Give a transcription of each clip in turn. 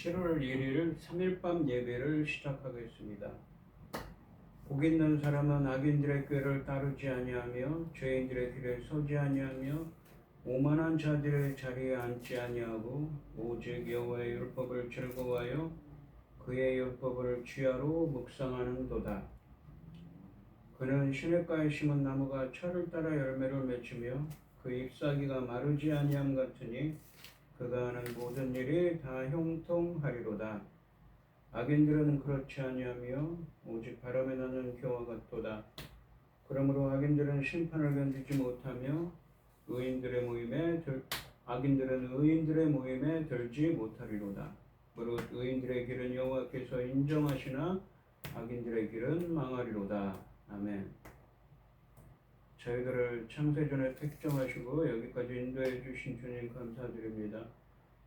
7월 1일 3일밤 예배를 시작하겠습니다. 복 있는 사람은 악인들의 꾀를 따르지 아니하며 죄인들의 길에 서지 아니하며 오만한 자들의 자리에 앉지 아니하고 오직 여호와의 율법을 즐거워하여 그의 율법을 주야로 묵상하는도다. 그는 시냇가에 심은 나무가 철을 따라 열매를 맺으며 그 잎사귀가 마르지 아니함 같으니 그가 하는 모든 일이 다 형통하리로다. 악인들은 그렇지 아니하며 오직 바람에 나는 겨와 같도다. 그러므로 악인들은 심판을 견디지 못하며 악인들은 의인들의 모임에 들지 못하리로다. 무릇 의인들의 길은 여호와께서 인정하시나 악인들의 길은 망하리로다. 아멘. 저희들을 창세전에 택정하시고 여기까지 인도해 주신 주님 감사드립니다.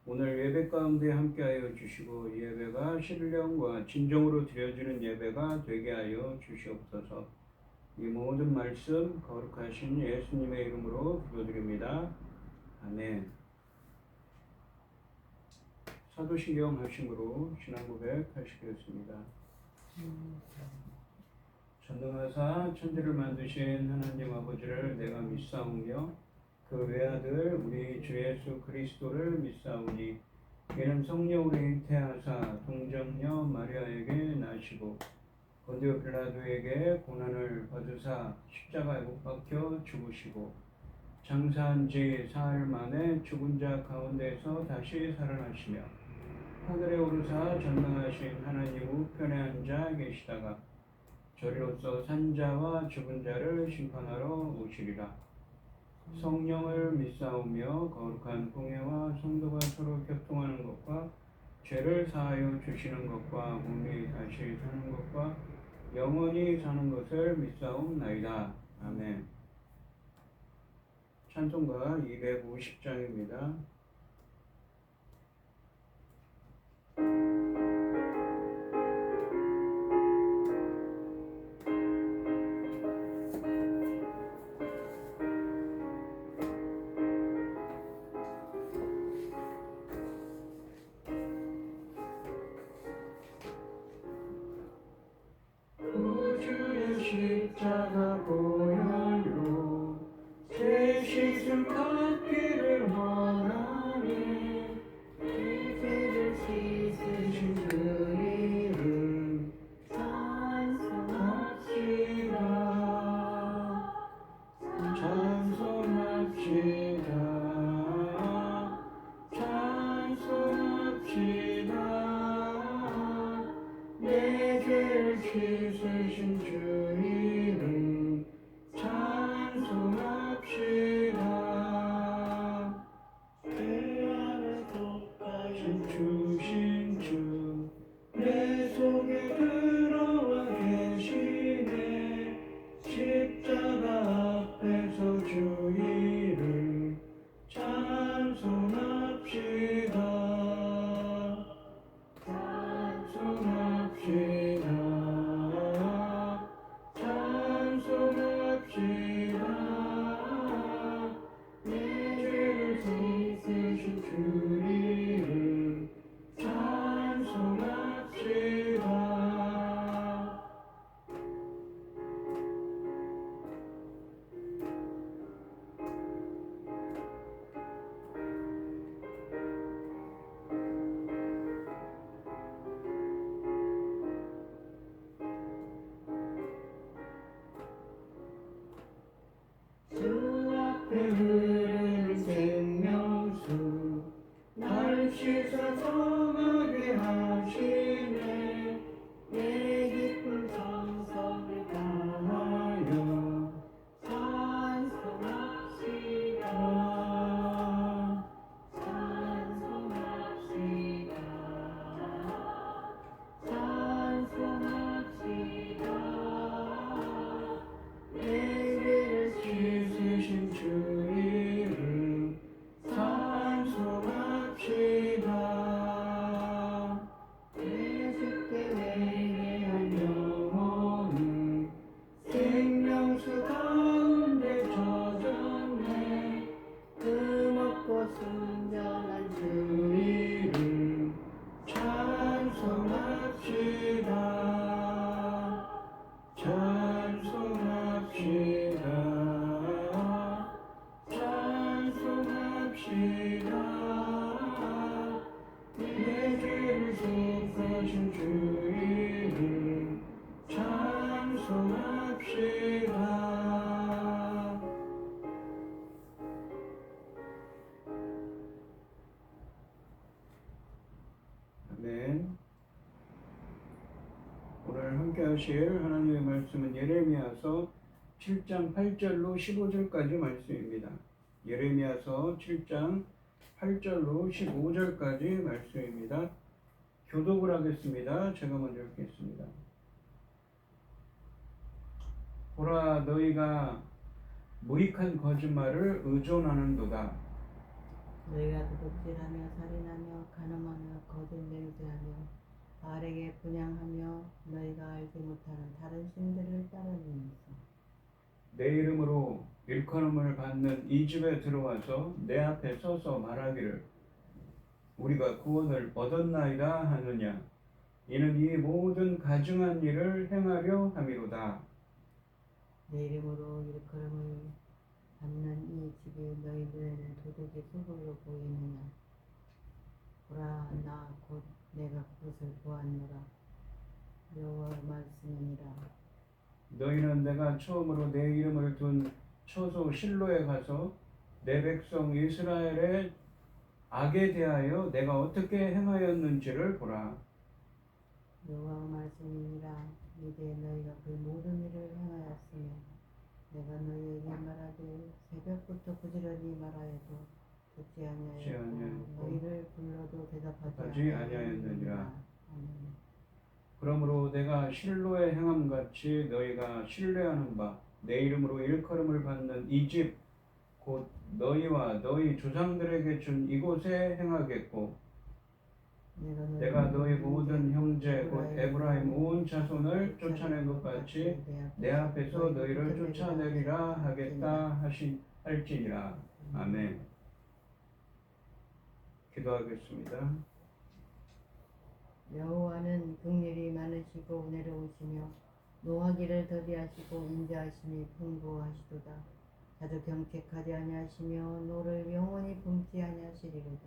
오늘 예배 가운데 함께하여 주시고 이 예배가 신령과 진정으로 드려지는 예배가 되게 하여 주시옵소서. 이 모든 말씀 거룩하신 예수님의 이름으로 기도드립니다. 아멘. 사도신경 하심으로 신앙 고백하시겠습니다. 전능하사 천지를 만드신 하나님 아버지를 내가 믿사오며 그 외아들 우리 주 예수 그리스도를 믿사오니 이는 성령으로 잉태하사 동정녀 마리아에게 나시고 본디오 빌라도에게 고난을 받으사 십자가에 못 박혀 죽으시고 장사한 지 사흘 만에 죽은 자 가운데서 다시 살아나시며 하늘에 오르사 전능하신 하나님 우편에 앉아 계시다가 저리로서 산자와 죽은 자를 심판하러 오시리라. 성령을 믿사오며 거룩한 공예와 성도가 서로 교통하는 것과 죄를 사하여 주시는 것과 몸이 다시 사는 것과 영원히 사는 것을 믿사옵나이다. 아멘. 찬송가 250장입니다. 십자가 보혈로 제 씻음 걷기를 원하니 내 죄를 씻으신 그 이름 찬송합시다. 찬송합시다. 찬송합시다. 내 죄를 씻으신 주 이름 찬송합시다. 내 안에 독하신 주신 주 내 속에 들어와 계시네. 십자가 앞에서 주 이름 찬송합시다. 찬송합시다. 아멘. 오늘 함께 하실 하나님의 말씀은 예레미야서 7장 8절로 15절까지 말씀입니다. 예레미야서 7장 8절로 15절까지 말씀입니다. 교독을 하겠습니다. 제가 먼저 읽겠습니다. 보라, 너희가 무익한 거짓말을 의존하는도다. 너희가 도둑질하며 살인하며 간음하며 거짓 맹세하며 바알에게 분향하며 너희가 알지 못하는 다른 신들을 따르면서 내 이름으로 일컬음을 받는 이 집에 들어와서 내 앞에 서서 말하기를 우리가 구원을 얻었나이다 하느냐. 이는 이 모든 가증한 일을 행하려 함이로다. 내 이름으로 일컬음을 받는 이 집이 너희 눈에는 도둑의 소굴로 보이느냐. 보라, 나 곧 내가 그것을 보았노라. 여호와의 말씀이니라. 너희는 내가 처음으로 내 이름을 둔 처소 실로에 가서 내 백성 이스라엘의 악에 대하여 내가 어떻게 행하였는지를 보라. 여호와의 말씀이니라. 이제 너희가 그 모든 일을 행하였으며 내가 너희에게 말하되 새벽부터 부지런히 말하여도 듣지 아니하였고 너희를 불러도 대답하지 아니하였느니라. 그러므로 내가 실로에 행함같이 너희가 신뢰하는 바 내 이름으로 일컬음을 받는 이 집 곧 너희와 너희 조상들에게 준 이곳에 행하겠고 내가 너희 모든 형제 곧 에브라임 온 자손을 쫓아낸 것 같이 내 앞에서 너희를 쫓아내리라 하겠다 할지니라. 아멘. 기도하겠습니다. 여호와는 긍휼이 많으시고 은혜로우시며 노하기를 더디하시고 인자하심이 풍부하시도다. 자주 경책하지 아니하시며 노를 영원히 품지 아니하시리로다.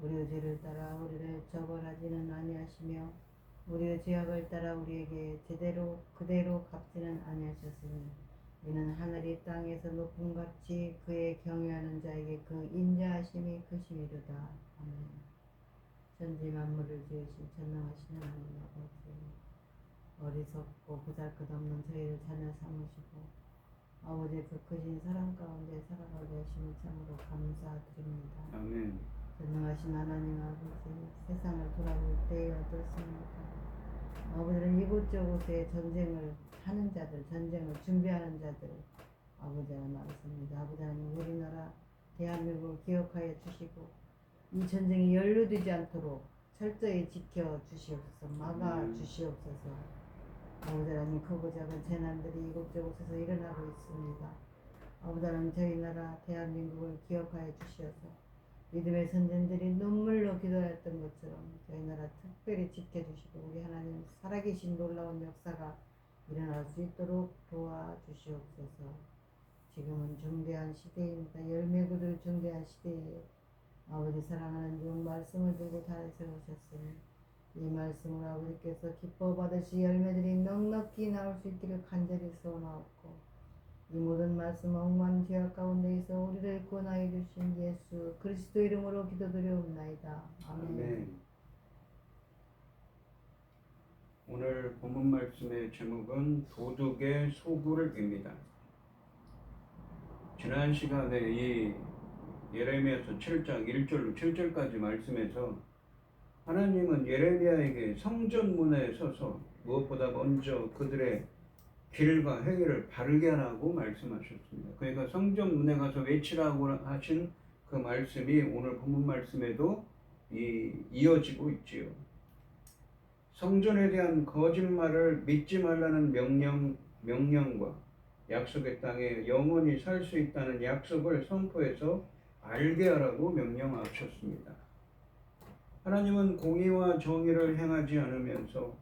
우리의 죄를 따라 우리를 처벌하지는 아니하시며 우리의 죄악을 따라 우리에게 그대로 갚지는 아니하셨으니 이는 하늘이 땅에서 높음같이 그의 경외하는 자에게 그 인자하심이 크심이로다. 아멘. 천지 만물을 지으신 전능하신 하나님 아버지, 어리석고 보잘것없는 저희를 자녀 삼으시고 아버지의 그 크신 사랑 가운데 살아가게 하심을 참으로 감사드립니다. 아멘. 전능하신 하나님 아버지, 세상을 돌아볼 때에 어떻습니까? 아버지는 이곳저곳에 전쟁을 하는 자들, 전쟁을 준비하는 자들 아버지가 많습니다. 아버지는 우리나라 대한민국을 기억하여 주시고 이 전쟁이 연루되지 않도록 철저히 지켜 주시옵소서, 막아 주시옵소서. 아버지 하나님, 크고 작은 재난들이 이곳저곳에서 일어나고 있습니다. 아버지 하나님, 저희 나라 대한민국을 기억하여 주시어서 믿음의 선진들이 눈물로 기도했던 것처럼 저희 나라 특별히 지켜주시고 우리 하나님 살아계신 놀라운 역사가 일어날 수 있도록 도와주시옵소서. 지금은 중대한 시대입니다. 열매구들 중대한 시대에 아버지 사랑하는 종 말씀을 들고 다니셔 오셨으니 이 말씀을 아버지께서 기뻐 받으시 열매들이 넉넉히 나올 수 있기를 간절히 소원하옵고 이 모든 말씀 억만 죄악 가운데에서 우리를 구원하여 주신 예수 그리스도 이름으로 기도드려옵나이다. 아멘. 아멘. 오늘 본문 말씀의 제목은 도둑의 소굴입니다. 지난 시간에 이 예레미야서 7장 1절로 7절까지 말씀에서 하나님은 예레미야에게 성전문에 서서 무엇보다 먼저 그들의 길과 행위를 바르게 하라고 말씀하셨습니다. 그러니까 성전문에 가서 외치라고 하신 그 말씀이 오늘 본문 말씀에도 이어지고 있지요. 성전에 대한 거짓말을 믿지 말라는 명령과 약속의 땅에 영원히 살 수 있다는 약속을 선포해서 알게 하라고 명령하셨습니다. 하나님은 공의와 정의를 행하지 않으면서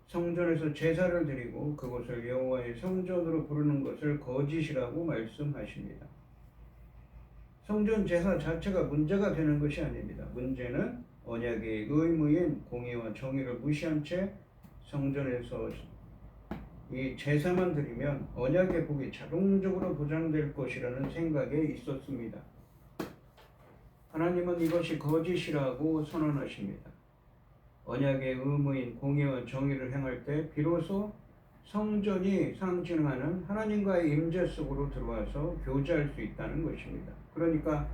성전에서 제사를 드리고 그것을 여호와의 성전으로 부르는 것을 거짓이라고 말씀하십니다. 성전 제사 자체가 문제가 되는 것이 아닙니다. 문제는 언약의 의무인 공의와 정의를 무시한 채 성전에서 이 제사만 드리면 언약의 복이 자동적으로 보장될 것이라는 생각에 있었습니다. 하나님은 이것이 거짓이라고 선언하십니다. 언약의 의무인 공의와 정의를 행할 때 비로소 성전이 상징하는 하나님과의 임재 속으로 들어와서 교제할 수 있다는 것입니다. 그러니까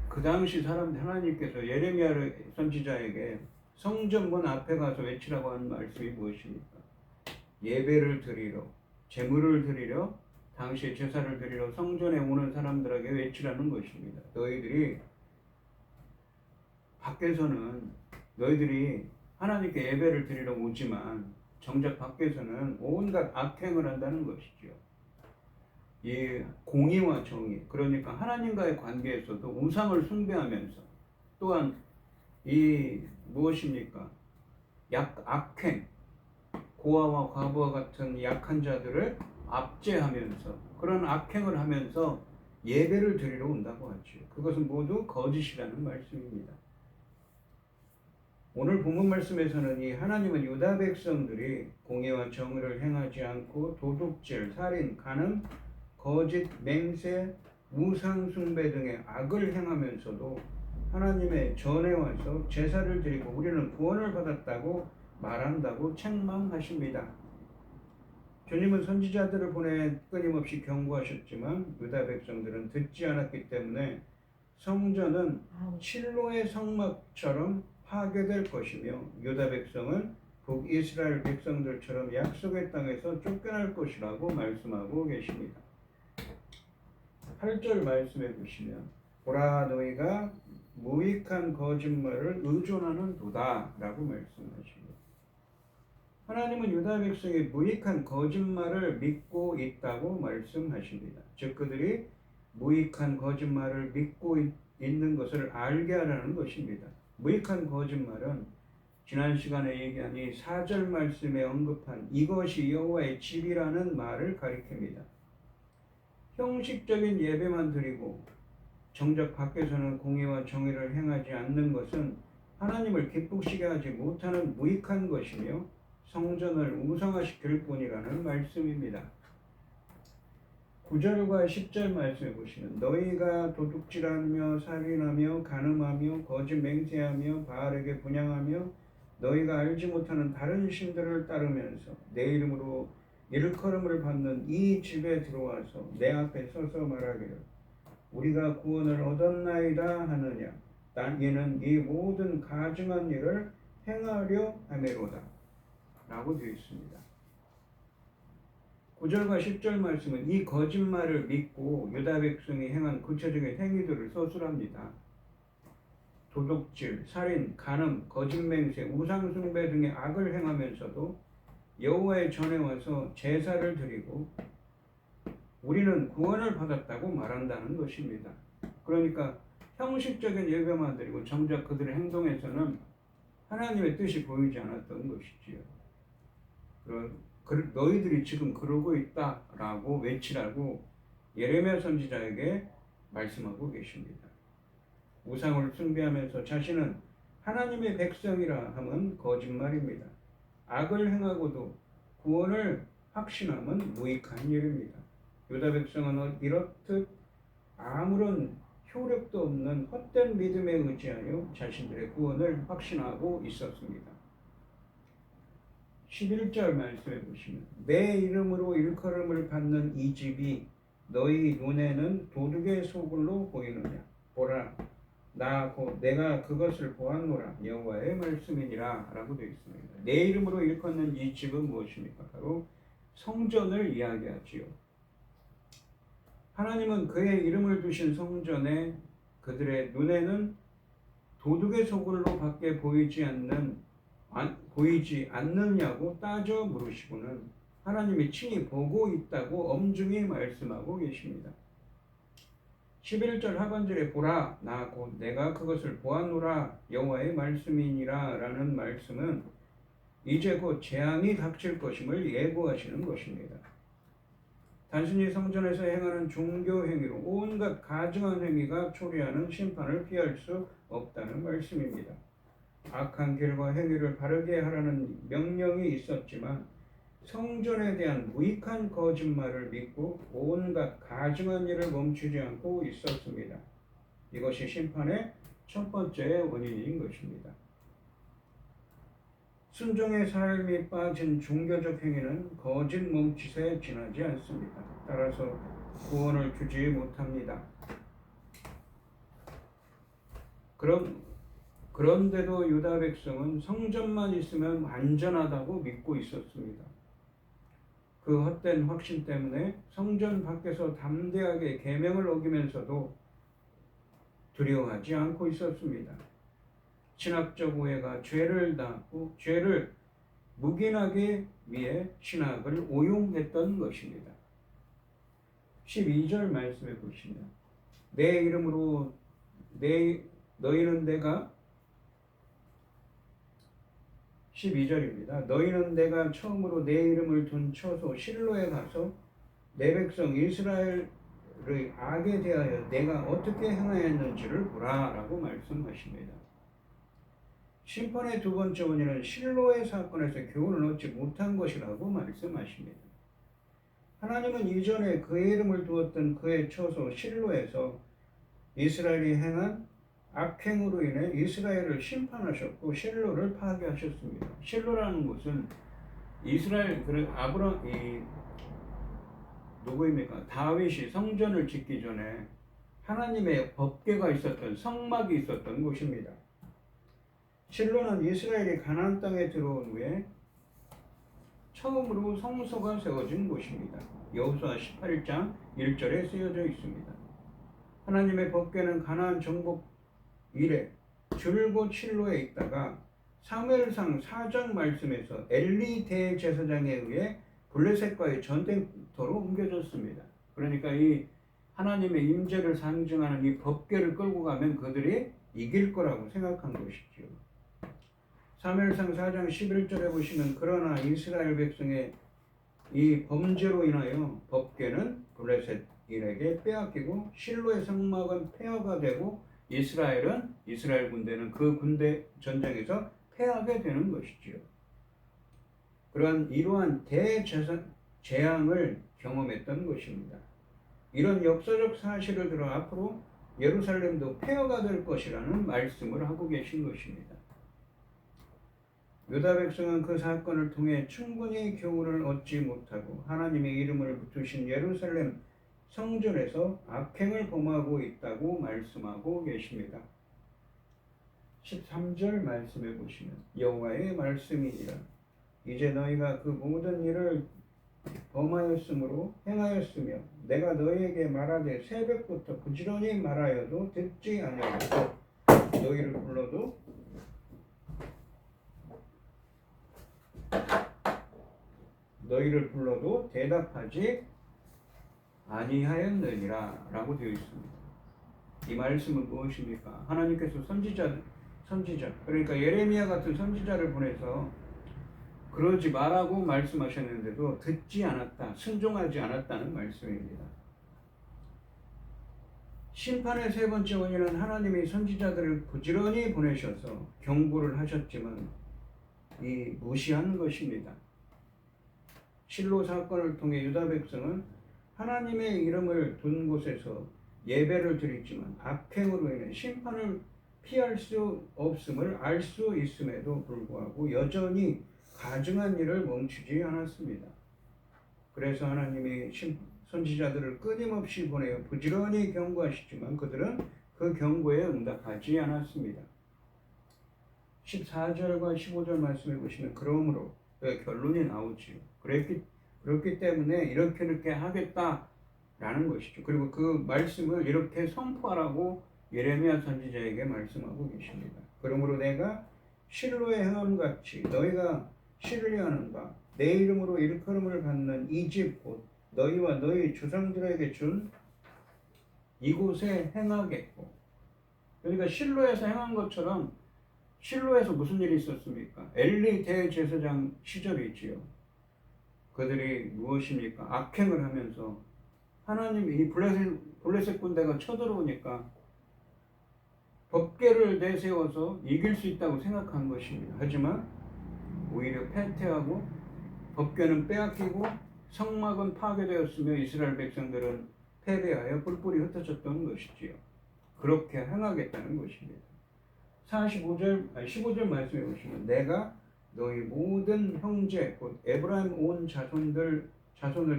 그 당시 사람들 하나님께서 예레미야 선지자에게 성전 문 앞에 가서 외치라고 하는 말씀이 무엇입니까? 예배를 드리러, 제물을 드리러, 당시에 제사를 드리러 성전에 오는 사람들에게 외치라는 것입니다. 너희들이 밖에서는 너희들이 하나님께 예배를 드리러 오지만 정작 밖에서는 온갖 악행을 한다는 것이죠. 이 공의와 정의, 그러니까 하나님과의 관계에서도 우상을 숭배하면서 또한 이 무엇입니까? 악행, 고아와 과부와 같은 약한 자들을 압제하면서 그런 악행을 하면서 예배를 드리러 온다고 하죠. 그것은 모두 거짓이라는 말씀입니다. 오늘 본문 말씀에서는 이 하나님은 유다 백성들이 공의와 정의를 행하지 않고 도둑질, 살인, 간음, 거짓, 맹세, 우상 숭배 등의 악을 행하면서도 하나님의 전에 와서 제사를 드리고 우리는 구원을 받았다고 말한다고 책망하십니다. 주님은 선지자들을 보내 끊임없이 경고하셨지만 유다 백성들은 듣지 않았기 때문에 성전은 실로의 성막처럼 파괴될 것이며 유다 백성은 북이스라엘 백성들처럼 약속의 땅에서 쫓겨날 것이라고 말씀하고 계십니다. 8절 말씀해 보시면 보라 너희가 무익한 거짓말을 의존하는 도다 라고 말씀하십니다. 하나님은 유다 백성이 무익한 거짓말을 믿고 있다고 말씀하십니다. 즉 그들이 무익한 거짓말을 믿고 있는 것을 알게 하라는 것입니다. 무익한 거짓말은 지난 시간에 얘기한 이 4절 말씀에 언급한 이것이 여호와의 집이라는 말을 가리킵니다. 형식적인 예배만 드리고 정작 밖에서는 공의와 정의를 행하지 않는 것은 하나님을 기쁘시게 하지 못하는 무익한 것이며 성전을 우상화시킬 뿐이라는 말씀입니다. 9절과 10절 말씀해 보시면 너희가 도둑질하며 살인하며 간음하며 거짓 맹세하며 바알에게 분향하며 너희가 알지 못하는 다른 신들을 따르면서 내 이름으로 일컬음을 받는 이 집에 들어와서 내 앞에 서서 말하기를 우리가 구원을 얻었나이다 하느냐 얘는 이 모든 가증한 일을 행하려 하매로다 라고 되어 있습니다. 9절과 10절 말씀은 이 거짓말을 믿고 유다 백성이 행한 구체적인 행위들을 서술합니다. 도둑질, 살인, 간음, 거짓 맹세, 우상 숭배 등의 악을 행하면서도 여호와의 전에 와서 제사를 드리고 우리는 구원을 받았다고 말한다는 것입니다. 그러니까 형식적인 예배만 드리고 정작 그들의 행동에서는 하나님의 뜻이 보이지 않았던 것이지요. 너희들이 지금 그러고 있다라고 외치라고 예레미야 선지자에게 말씀하고 계십니다. 우상을 숭배하면서 자신은 하나님의 백성이라 함은 거짓말입니다. 악을 행하고도 구원을 확신함은 무익한 일입니다. 유다 백성은 이렇듯 아무런 효력도 없는 헛된 믿음에 의지하여 자신들의 구원을 확신하고 있었습니다. 11절 말씀해 보시면 내 이름으로 일컬음을 받는 이 집이 너희 눈에는 도둑의 소굴로 보이느냐 보라 나 곧 내가 그것을 보았노라 여호와의 말씀이니라 라고 되어 있습니다. 내 이름으로 일컫는 이 집은 무엇입니까? 바로 성전을 이야기하지요. 하나님은 그의 이름을 두신 성전에 그들의 눈에는 도둑의 소굴로 밖에 보이지 않느냐고 따져 물으시고는 하나님이 친히 보고 있다고 엄중히 말씀하고 계십니다. 11절 하반절에 보라 나 곧 내가 그것을 보았노라 여호와의 말씀이니라 라는 말씀은 이제 곧 재앙이 닥칠 것임을 예고하시는 것입니다. 단순히 성전에서 행하는 종교 행위로 온갖 가증한 행위가 초래하는 심판을 피할 수 없다는 말씀입니다. 악한 길과 행위를 바르게 하라는 명령이 있었지만 성전에 대한 무익한 거짓말을 믿고 온갖 가증한 일을 멈추지 않고 있었습니다. 이것이 심판의 첫 번째 원인인 것입니다. 순종의 삶이 빠진 종교적 행위는 거짓 몸짓에 지나지 않습니다. 따라서 구원을 주지 못합니다. 그런데도 유다 백성은 성전만 있으면 안전하다고 믿고 있었습니다. 그 헛된 확신 때문에 성전 밖에서 담대하게 계명을 어기면서도 두려워하지 않고 있었습니다. 신학적 오해가 죄를 닫고 죄를 묵인하기 위해 신학을 오용했던 것입니다. 12절 말씀해 보시면 내 이름으로 너희는 내가 12절입니다. 너희는 내가 처음으로 내 이름을 둔 처소 실로에 가서 내 백성 이스라엘의 악에 대하여 내가 어떻게 행하였는지를 보라 라고 말씀하십니다. 심판의 두 번째 원인은 실로의 사건에서 교훈을 얻지 못한 것이라고 말씀하십니다. 하나님은 이전에 그의 이름을 두었던 그의 처소 실로에서 이스라엘이 행한 악행으로 인해 이스라엘을 심판하셨고 실로를 파괴하셨습니다. 실로라는 곳은 이스라엘 누구입니까? 다윗이 성전을 짓기 전에 하나님의 법궤가 있었던 성막이 있었던 곳입니다. 실로는 이스라엘이 가나안 땅에 들어온 후에 처음으로 성소가 세워진 곳입니다. 여호수아 18장 1절에 쓰여져 있습니다. 하나님의 법궤는 가나안 정복 이래 줄곧 실로에 있다가 사무엘상 4장 말씀에서 엘리 대제사장에 의해 블레셋과의 전쟁터로 옮겨졌습니다. 그러니까 이 하나님의 임재를 상징하는 이 법궤를 끌고 가면 그들이 이길 거라고 생각한 것이죠. 사무엘상 4장 11절에 보시면 그러나 이스라엘 백성의 이 범죄로 인하여 법궤는 블레셋인에게 빼앗기고 실로의 성막은 폐허가 되고 이스라엘 군대는 그 군대 전쟁에서 패하게 되는 것이지요. 이러한 대재앙을 경험했던 것입니다. 이런 역사적 사실을 들어 앞으로 예루살렘도 폐허가 될 것이라는 말씀을 하고 계신 것입니다. 유다 백성은 그 사건을 통해 충분히 교훈을 얻지 못하고 하나님의 이름을 붙으신 예루살렘 성전에서 악행을 범하고 있다고 말씀하고 계십니다. 13절 말씀해 보시면 여호와의 말씀이니라 이제 너희가 그 모든 일을 범하였으므로 행하였으며 내가 너희에게 말하되 새벽부터 부지런히 말하여도 듣지 아니하고 너희를 불러도 대답하지 아니하였느니라 라고 되어 있습니다. 이 말씀은 무엇입니까? 하나님께서 선지자 그러니까 예레미야 같은 선지자를 보내서 그러지 말라고 말씀하셨는데도 듣지 않았다, 순종하지 않았다는 말씀입니다. 심판의 세 번째 원인은 하나님이 선지자들을 부지런히 보내셔서 경고를 하셨지만 이 무시한 것입니다. 실로 사건을 통해 유다 백성은 하나님의 이름을 둔 곳에서 예배를 드리지만 악행으로 인해 심판을 피할 수 없음을 알 수 있음에도 불구하고 여전히 가증한 일을 멈추지 않았습니다. 그래서 하나님이 선지자들을 끊임없이 보내어 부지런히 경고하시지만 그들은 그 경고에 응답하지 않았습니다. 14절과 15절 말씀해 보시면 그러므로 결론이 나오지요. 그렇기 때문에 이렇게 하겠다라는 것이죠. 그리고 그 말씀을 이렇게 선포하라고 예레미야 선지자에게 말씀하고 계십니다. 그러므로 내가 실로의 행함같이 너희가 신뢰하는 바 내 이름으로 일컬음을 받는 이 집 곧 너희와 너희 조상들에게 준 이곳에 행하겠고, 그러니까 실로에서 행한 것처럼 실로에서 무슨 일이 있었습니까? 엘리 대제사장 시절이지요. 그들이 무엇입니까? 악행을 하면서 하나님 이 블레셋 군대가 쳐들어오니까 법궤를 내세워서 이길 수 있다고 생각한 것입니다. 하지만 오히려 패퇴하고 법궤는 빼앗기고 성막은 파괴되었으며 이스라엘 백성들은 패배하여 뿔뿔이 흩어졌던 것이지요. 그렇게 행하겠다는 것입니다. 15절 말씀해 보시면 내가 너희 모든 형제 곧 에브라임 온 자손을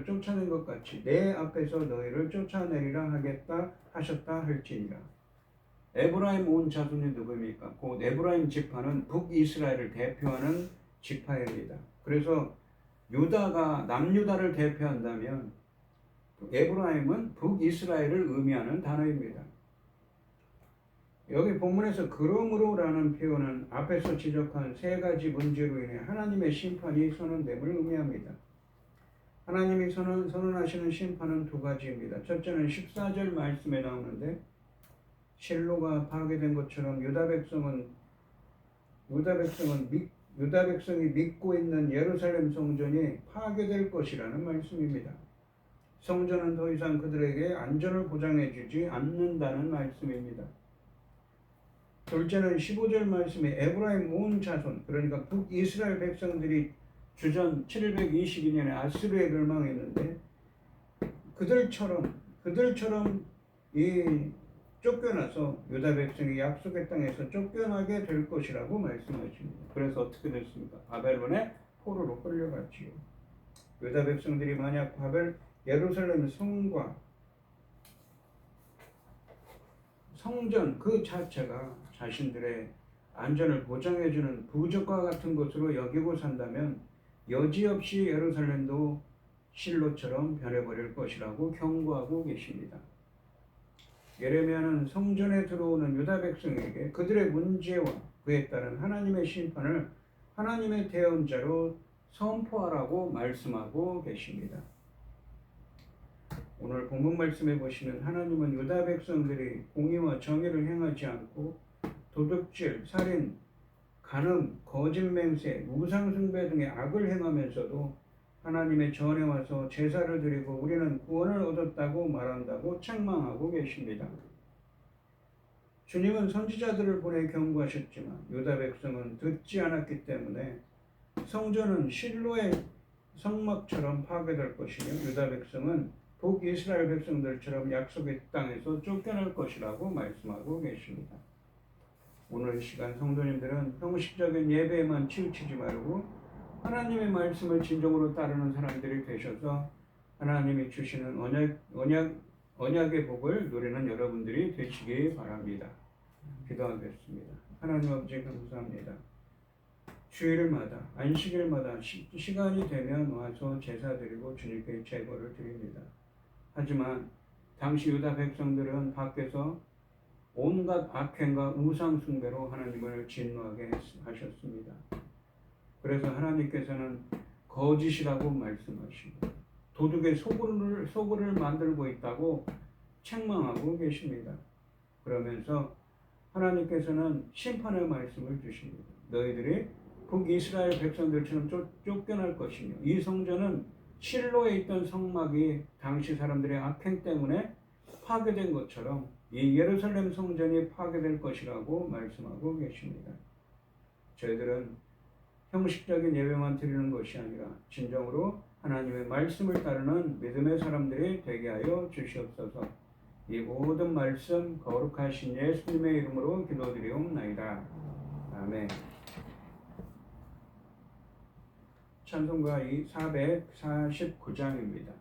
쫓아낸 것 같이 내 앞에서 너희를 쫓아내리라 하겠다 하셨다 할지니라. 에브라임 온 자손이 누구입니까? 곧 에브라임 지파는 북이스라엘을 대표하는 지파입니다. 그래서 유다가 남유다를 대표한다면 에브라임은 북이스라엘을 의미하는 단어입니다. 여기 본문에서 그러므로라는 표현은 앞에서 지적한 세 가지 문제로 인해 하나님의 심판이 선언됨을 의미합니다. 하나님이 선언하시는 심판은 두 가지입니다. 첫째는 14절 말씀에 나오는데 실로가 파괴된 것처럼 유다 백성이 믿고 있는 예루살렘 성전이 파괴될 것이라는 말씀입니다. 성전은 더 이상 그들에게 안전을 보장해 주지 않는다는 말씀입니다. 둘째는 15절 말씀에 에브라임 온 자손, 그러니까 북이스라엘 백성들이 주전 722년에 아수르에 멸망했는데 그들처럼 이 쫓겨나서 유다 백성이 약속의 땅에서 쫓겨나게 될 것이라고 말씀하십니다. 그래서 어떻게 됐습니까? 바벨론의 포로로 끌려갔지요. 유다 백성들이 만약 예루살렘 성과 성전 그 자체가 자신들의 안전을 보장해주는 부적과 같은 것으로 여기고 산다면 여지없이 예루살렘도 실로처럼 변해버릴 것이라고 경고하고 계십니다. 예레미야는 성전에 들어오는 유다 백성에게 그들의 문제와 그에 따른 하나님의 심판을 하나님의 대언자로 선포하라고 말씀하고 계십니다. 오늘 본문 말씀해 보시는 하나님은 유다 백성들이 공의와 정의를 행하지 않고 도둑질, 살인, 간음, 거짓맹세, 우상숭배 등의 악을 행하면서도 하나님의 전에 와서 제사를 드리고 우리는 구원을 얻었다고 말한다고 책망하고 계십니다. 주님은 선지자들을 보내 경고하셨지만 유다 백성은 듣지 않았기 때문에 성전은 실로의 성막처럼 파괴될 것이며 유다 백성은 북이스라엘 백성들처럼 약속의 땅에서 쫓겨날 것이라고 말씀하고 계십니다. 오늘 이 시간 성도님들은 형식적인 예배에만 치우치지 말고 하나님의 말씀을 진정으로 따르는 사람들이 되셔서 하나님이 주시는 언약의 복을 누리는 여러분들이 되시기 바랍니다. 기도하겠습니다. 하나님 아버지 감사합니다. 주일마다 안식일마다 시간이 되면 와서 제사 드리고 주님께 제거를 드립니다. 하지만 당시 유다 백성들은 밖에서 온갖 악행과 우상 숭배로 하나님을 진노하게 하셨습니다. 그래서 하나님께서는 거짓이라고 말씀하시고 도둑의 소굴을 만들고 있다고 책망하고 계십니다. 그러면서 하나님께서는 심판의 말씀을 주십니다. 너희들이 북이스라엘 백성들처럼 쫓겨날 것이며 이 성전은 실로에 있던 성막이 당시 사람들의 악행 때문에 파괴된 것처럼 이 예루살렘 성전이 파괴될 것이라고 말씀하고 계십니다. 저희들은 형식적인 예배만 드리는 것이 아니라 진정으로 하나님의 말씀을 따르는 믿음의 사람들이 되게 하여 주시옵소서. 이 모든 말씀 거룩하신 예수님의 이름으로 기도드리옵나이다. 아멘. 찬송가 449장입니다.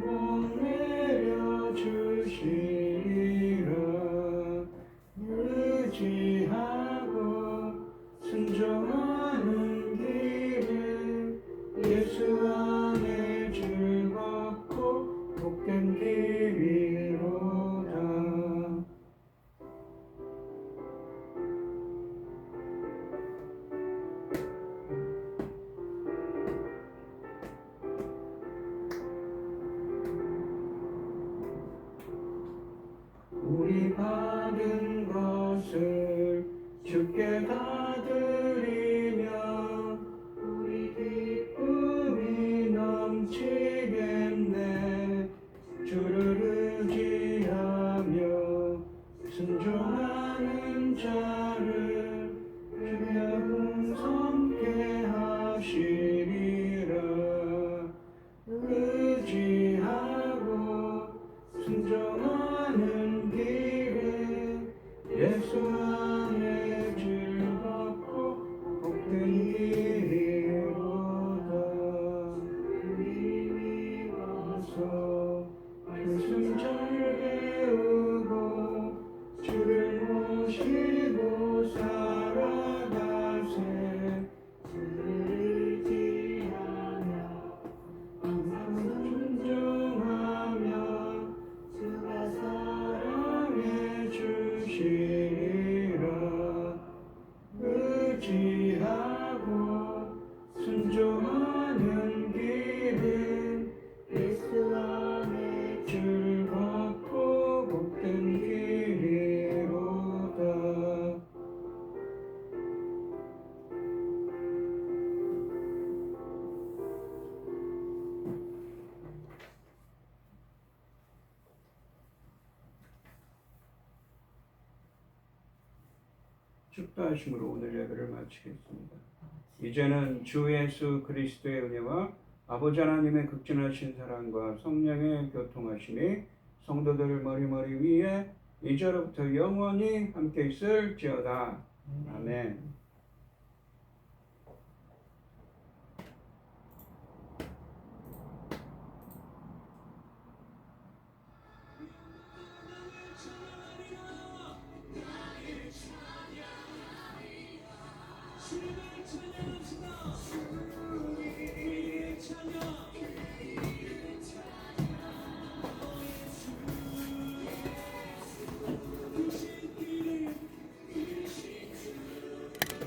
복 내려 주시리라. 의지하고 순종하는 길에 예수 안에 즐겁고 복된 길이로다. 우리 받은 것을 주께 다 드리며 우리 기쁨이 넘치겠네. 주를 의지하며 순종하는 자를 주여 섬게 하시리라. 의지하고 순종하는 길에 예수 안에 즐겁고 복된 길이로다. 우리 와서 말씀 잘 배우고 주를 모시고 살아가세. 주를 의지하며 항상 순종하며 주가 사랑해 주시리라. 의지하고 순종하는 길은 예수 안에 즐겁고 복된 길이로다. 축도하심으로 오늘 예배를 마치겠습니다. 이제는 주 예수 그리스도의 은혜와 아버지 하나님의 극진하신 사랑과 성령의 교통하심이 성도들 머리머리 위에 이제로부터 영원히 함께 있을지어다. 아멘.